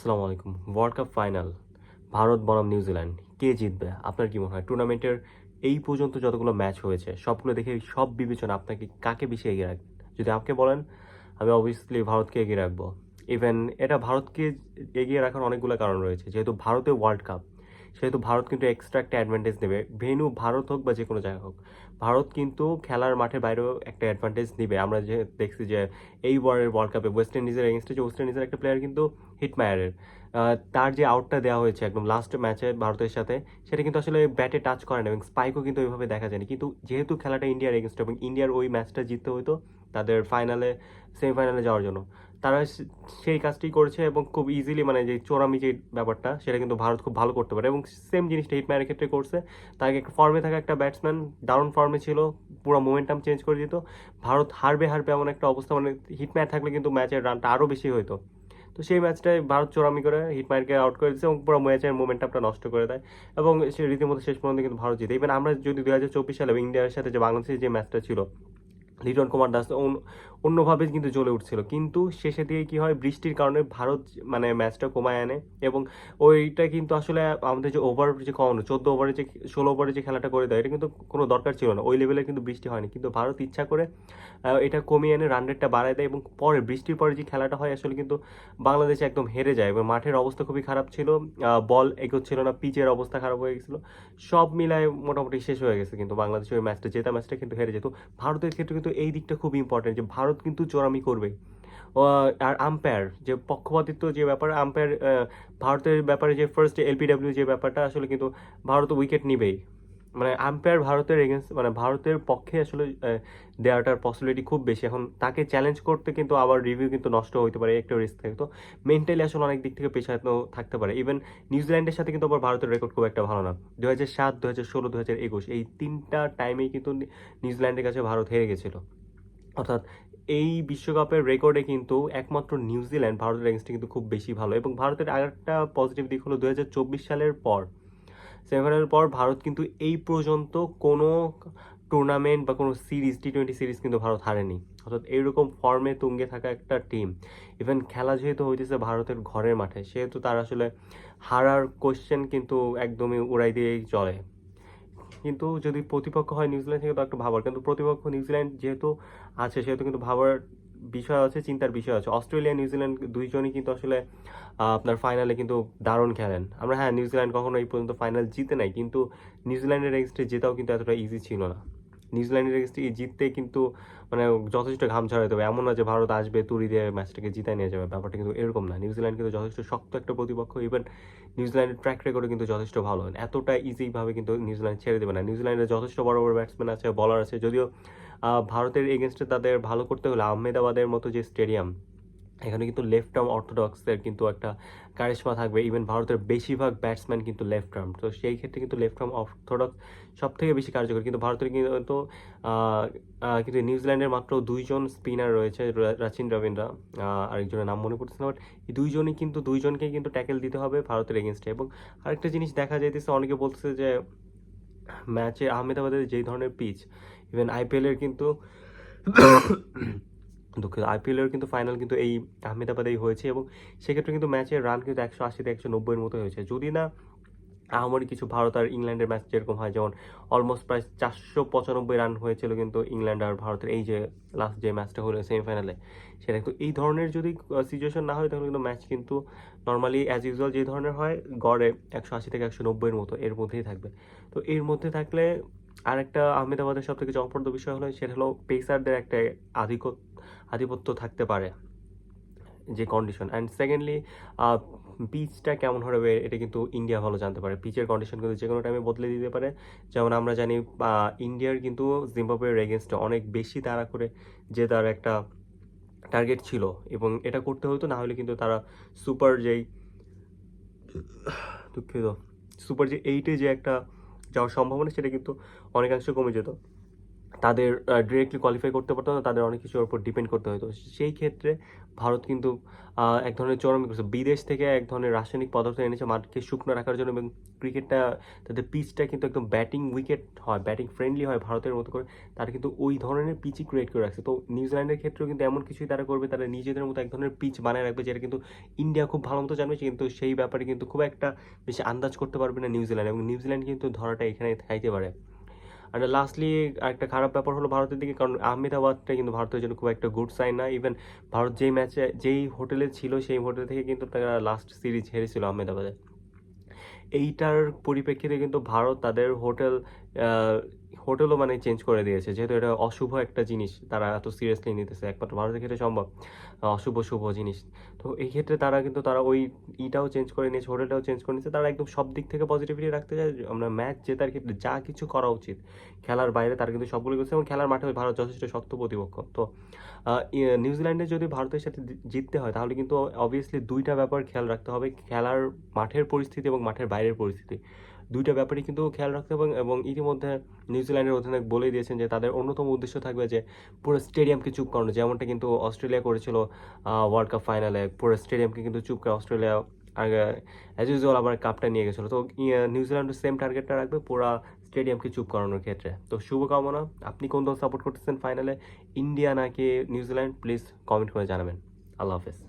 আসসালামু আলাইকুম। World cup final Bharat বনাম নিউজিল্যান্ড, কে জিতবে? আপনার কি মনে হয়? টুর্নামেন্টের এই পর্যন্ত যতগুলো ম্যাচ হয়েছে সবগুলো দেখে সব বিবেচনা আপনাকে কাকে বেশি এগিয়ে রাখবেন? যদি আমাকে বলেন, আমি অবভিয়াসলি ভারতকে এগিয়ে রাখবো। ইভেন এটা ভারতকে এগিয়ে রাখার অনেকগুলো কারণ রয়েছে। যেহেতু ভারতে ওয়ার্ল্ড কাপ, সেহেতু ভারত কিন্তু এক্সট্রা একটা অ্যাডভান্টেজ নেবে। ভেন্যু ভারত হোক বা যে কোনো জায়গা হোক, ভারত কিন্তু খেলার মাঠের বাইরেও একটা অ্যাডভান্টেজ নিবে। আমরা যে দেখছি যে এই বারের ওয়ার্ল্ড কাপে ওয়েস্ট ইন্ডিজের এগেনস্টে যে ওয়েস্ট ইন্ডিজের একটা প্লেয়ার কিন্তু হিটমায়ারের তার যে আউটটা দেওয়া হয়েছে একদম লাস্ট ম্যাচে ভারতের সাথে, সেটা কিন্তু আসলে ব্যাটে টাচ করে না এবং স্পাইকও কিন্তু ওইভাবে দেখা যায়নি। কিন্তু যেহেতু খেলাটা ইন্ডিয়ার এগেনস্ট এবং ইন্ডিয়ার ওই ম্যাচটা জিততে হতো তাদের ফাইনালে, সেমিফাইনালে যাওয়ার জন্য, তারা সেই কাজটি করেছে এবং খুব ইজিলি, মানে যে চোরামি যে ব্যাপারটা সেটা কিন্তু ভারত খুব ভালো করতে পারে এবং সেম জিনিসটা হিটম্যানের ক্ষেত্রে করছে। তাকে একটা ফর্মে থাকা একটা ব্যাটসম্যান দারুণ ফর্মে ছিল, পুরো মোমেন্টাম চেঞ্জ করে দিত। ভারত হারবে হারবে এমন একটা অবস্থা, মানে হিটম্যান থাকলে কিন্তু ম্যাচের রানটা আরও বেশি হতো। তো সেই ম্যাচটায় ভারত চোরামি করে হিটমায়ারকে আউট করে দিচ্ছে এবং পুরো ম্যাচের মোমেন্টামটা নষ্ট করে দেয় এবং সে রীতিমতো শেষ পর্যন্ত কিন্তু ভারত জিতে। ইভেন আমরা যদি 2024 সালে ইন্ডিয়ার সাথে যে বাংলাদেশের যে ম্যাচটা ছিল, লিটন কুমার দাস অন্যভাবে কিন্তু জ্বলে উঠছিল, কিন্তু শেষে দিয়ে কি হয়, বৃষ্টির কারণে ভারত মানে ম্যাচটা কমায় আনে এবং ওইটা কিন্তু আসলে আমাদের যে ওভার যে কমানো 14 ওভারে যে 16 ওভারে যে খেলাটা করে দেয়, এটা কিন্তু কোনো দরকার ছিল না। ওই লেভেলে কিন্তু বৃষ্টি হয়নি, কিন্তু ভারত ইচ্ছা করে এটা কমিয়ে এনে রান রেটটা বাড়ায় দেয় এবং পরে বৃষ্টির পরে যে খেলাটা হয় আসলে কিন্তু বাংলাদেশ একদম হেরে যায় এবং মাঠের অবস্থা খুবই খারাপ ছিল। বল এগোচ্ছিল না, পিচের অবস্থা খারাপ হয়ে গেছিলো, সব মিলায় মোটামুটি শেষ হয়ে গেছে। কিন্তু বাংলাদেশ ওই ম্যাচটা জেতা ম্যাচটা কিন্তু হেরে যেত। ভারতের ক্ষেত্রে কিন্তু এই দিকটা খুব ইম্পর্টেন্ট যে ভারত কিন্তু চোরামি করবে। আর আম্পায়ার যে পক্ষপাতিত্ব যে ব্যাপার, আম্পায়ার ভারতের ব্যাপারে যে ফার্স্ট এলপিডব্লিউ যে ব্যাপারটা, আসলে কিন্তু ভারত উইকেট নিবেই। মানে আম্পায়ার ভারতের এগেনস্ট, মানে ভারতের পক্ষে আসলে দেওয়াটার পসিবিলিটি খুব বেশি। এখন তাকে চ্যালেঞ্জ করতে কিন্তু আবার রিভিউ কিন্তু নষ্ট হতে পারে, একটা রিস্ক থাকে। তো মেন্টালি আসলে অনেক দিক থেকে পেছানো থাকতে পারে। ইভেন নিউজিল্যান্ডের সাথে কিন্তু আবার ভারতের রেকর্ড খুব একটা ভালো না। 2007, 2016, 2021 এই তিনটা টাইমেই কিন্তু নিউজিল্যান্ডের কাছে ভারত হেরে গেছিল। অর্থাৎ এই বিশ্বকাপের রেকর্ডে কিন্তু একমাত্র নিউজিল্যান্ড ভারতের এগেনস্টে কিন্তু খুব বেশি ভালো। এবং ভারতের আরেকটা পজিটিভ দিক হলো 2024 সালের পর, সেমিফাইনালের পর ভারত কিন্তু এই পর্যন্ত কোনো টুর্নামেন্ট বা কোনো সিরিজ, টি-20 সিরিজ কিন্তু ভারত হারেনি। অর্থাৎ এইরকম ফর্মে তুঙ্গে থাকা একটা টিম, ইভেন খেলা যেহেতু হইতেছে ভারতের ঘরের মাঠে, সেহেতু তার আসলে হারার কোশ্চেন কিন্তু একদমই উড়াই দিয়েই চলে। কিন্তু যদি প্রতিপক্ষ হয় নিউজিল্যান্ড, থেকে তো একটা ভাবার, কিন্তু প্রতিপক্ষ নিউজিল্যান্ড যেহেতু আছে, সেহেতু কিন্তু ভাবার বিষয় আছে, চিন্তার বিষয় আছে। অস্ট্রেলিয়া নিউজিল্যান্ড দুইজনই কিন্তু আসলে আপনার ফাইনালে কিন্তু দারুণ খেলেন। আমরা, হ্যাঁ, নিউজিল্যান্ড কখনো এই পর্যন্ত ফাইনাল জিতে নাই, কিন্তু নিউজিল্যান্ডের এগেনস্টে জেতাও কিন্তু এতটা ইজি ছিল না। নিউজিল্যান্ডের এগেনস্টে জিততে কিন্তু মানে যথেষ্ট ঘাম ঝরাতে হবে। এমন না যে ভারত আসবে তুড়ি দিয়ে ম্যাচটাকে জিতায় নিয়ে যাবে, ব্যাপারটা কিন্তু এরকম না। নিউজিল্যান্ড কিন্তু যথেষ্ট শক্ত একটা প্রতিপক্ষ। ইভেন নিউজিল্যান্ডের ট্র্যাক রেকর্ডও কিন্তু যথেষ্ট ভালো, এতটা ইজিভাবে কিন্তু নিউজিল্যান্ড ছেড়ে দেবে না। নিউজিল্যান্ডের যথেষ্ট বড় বড় ব্যাটসম্যান আছে, বলার আছে। যদিও ভারতের এগেনস্টে তাদের ভালো করতে হলে আহমেদাবাদের মতো যে স্টেডিয়াম, এখানে কিন্তু লেফট আর্ম অর্থোডক্সের কিন্তু একটা কারিশমা থাকবে। ইভেন ভারতের বেশিরভাগ ব্যাটসম্যান কিন্তু লেফট আর্ম, তো সেই ক্ষেত্রে কিন্তু লেফট আর্ম অর্থোডক্স সব থেকে বেশি কার্যকর। কিন্তু ভারতের কিন্তু কিন্তু নিউজিল্যান্ডের মাত্র দুইজন স্পিনার রয়েছে, রাচিন রবীন্দ্রা, আরেকজনের নাম মনে পড়তেছে না, বাট এই দুইজনকেই কিন্তু ট্যাকেল দিতে হবে ভারতের এগেনস্টে। এবং আরেকটা জিনিস দেখা যাইতেছে, অনেকে বলতেছে যে ম্যাচে আহমেদাবাদের যেই ধরনের পিচ, ইভেন আইপিএলের কিন্তু দুঃখিত, আইপিএলের কিন্তু ফাইনাল কিন্তু এই আহমেদাবাদেই হয়েছে এবং সেক্ষেত্রে কিন্তু ম্যাচের রান কিন্তু 180 থেকে 190-এর মতো হয়েছে। যদি না আহামরি কিছু ভারত আর ইংল্যান্ডের ম্যাচ যেরকম হয়, যেমন অলমোস্ট প্রায় 495 রান হয়েছিল কিন্তু ইংল্যান্ড আর ভারতের এই যে লাস্ট যে ম্যাচটা হলো সেমিফাইনালে, সেটা কিন্তু এই ধরনের যদি সিচুয়েশন না হয়, তাহলে কিন্তু ম্যাচ কিন্তু নর্মালি অ্যাজ ইউজুয়াল যে ধরনের হয়, গড়ে 180 থেকে 190-এর মতো এর মধ্যেই থাকবে। তো এর মধ্যে থাকলে আরেকটা আহমেদাবাদের সব থেকে চমকপ্রদ বিষয় হলো, সেটা হলো পেসারদের একটা আধিপত্য থাকতে পারে যে কন্ডিশন। অ্যান্ড সেকেন্ডলি, পিচটা কেমন হবে এটা কিন্তু ইন্ডিয়া ভালো জানতে পারে। পিচের কন্ডিশন কিন্তু যে কোনো টাইমে বদলে দিতে পারে। যেমন আমরা জানি ইন্ডিয়ার কিন্তু জিম্বাবুয়ের এগেনস্টে অনেক বেশি তাড়া করে যে তার একটা টার্গেট ছিল এবং এটা করতে হতো, না হলে কিন্তু তারা সুপার যেই দুঃখিত সুপার যে 8-এ যে একটা যাওয়ার সম্ভাবনা, সেটা কিন্তু অনেকাংশে কমে যেত। তাদের ডিরেক্টলি কোয়ালিফাই করতে পারতো না, তাদের অনেক কিছুর উপর ডিপেন্ড করতে হতো। সেই ক্ষেত্রে ভারত কিন্তু এক ধরনের চরমে করছে। বিদেশ থেকে এক ধরনের রাসায়নিক পদার্থ এনেছে মাঠকে শুকনো রাখার জন্য, এবং ক্রিকেটটা তাদের পিচটা কিন্তু একদম ব্যাটিং উইকেট হয়, ব্যাটিং ফ্রেন্ডলি হয় ভারতের মতো করে। তারা কিন্তু ওই ধরনের পিচই ক্রিয়েট করে রাখছে। তো নিউজিল্যান্ডের ক্ষেত্রেও কিন্তু এমন কিছুই তারা করবে, তারা নিজেদের মতো এক ধরনের পিচ বানায় রাখবে, যেটা কিন্তু ইন্ডিয়া খুব ভালো মতো জানবে, কিন্তু সেই ব্যাপারে কিন্তু খুব একটা বেশি আন্দাজ করতে পারবে না নিউজিল্যান্ড, এবং নিউজিল্যান্ড কিন্তু ধরাটা এখানে খাইতে পারে। আর লাস্টলি একটা খারাপ ব্যাপার হলো ভারতের দিকে, কারণ আহমেদাবাদটা কিন্তু ভারতের জন্য খুব একটা গুড সাইন না। ইভেন ভারত যেই ম্যাচে যেই হোটেলে ছিল সেই হোটেল থেকে কিন্তু তারা লাস্ট সিরিজ হেরেছিল আহমেদাবাদে। এইটার পরিপ্রেক্ষিতে কিন্তু ভারত তাদের হোটেলও মানে চেঞ্জ করে দিয়েছে, যেহেতু এটা অশুভ একটা জিনিস তারা এত সিরিয়াসলি নিতেছে, একমাত্র ভারতের ক্ষেত্রে সম্ভব অশুভ শুভ জিনিস। তো এই ক্ষেত্রে তারা ওই ইটাও চেঞ্জ করে নিয়েছে, হোটেলটাও চেঞ্জ করে নিয়েছে। তারা একদম সব দিক থেকে পজিটিভিটি রাখতে চায়। আমরা ম্যাচ জেতার ক্ষেত্রে যা কিছু করা উচিত খেলার বাইরে তারা কিন্তু সবগুলো করছে, এবং খেলার মাঠে ভারত যথেষ্ট শক্ত প্রতিপক্ষ। তো নিউজিল্যান্ডে যদি ভারতের সাথে জিততে হয় তাহলে কিন্তু অবভিয়াসলি দুইটা ব্যাপার খেয়াল রাখতে হবে, খেলার মাঠের পরিস্থিতি এবং মাঠের বাইরের পরিস্থিতি। দুইটা ব্যাপারই কিন্তু খেয়াল রাখতে হবে, এবং ইতিমধ্যে নিউজিল্যান্ডের অধিনায়ক বলেই দিয়েছেন যে তাদের অন্যতম উদ্দেশ্য থাকবে যে পুরো স্টেডিয়ামকে চুপ করানো, যেমনটা কিন্তু অস্ট্রেলিয়া করেছিল ওয়ার্ল্ড কাপ ফাইনালে। পুরো স্টেডিয়ামকে কিন্তু চুপ করে অস্ট্রেলিয়া আগে অ্যাজ ইউজুয়াল আবার কাপটা নিয়ে গেছিলো। তো নিউজিল্যান্ডও সেম টার্গেটটা রাখবে পুরা স্টেডিয়ামকে চুপ করানোর ক্ষেত্রে। তো শুভকামনা। আপনি কোন দল সাপোর্ট করতেছেন ফাইনালে, ইন্ডিয়া নাকি নিউজিল্যান্ড? প্লিজ কমেন্ট করে জানাবেন। আল্লাহ হাফেজ।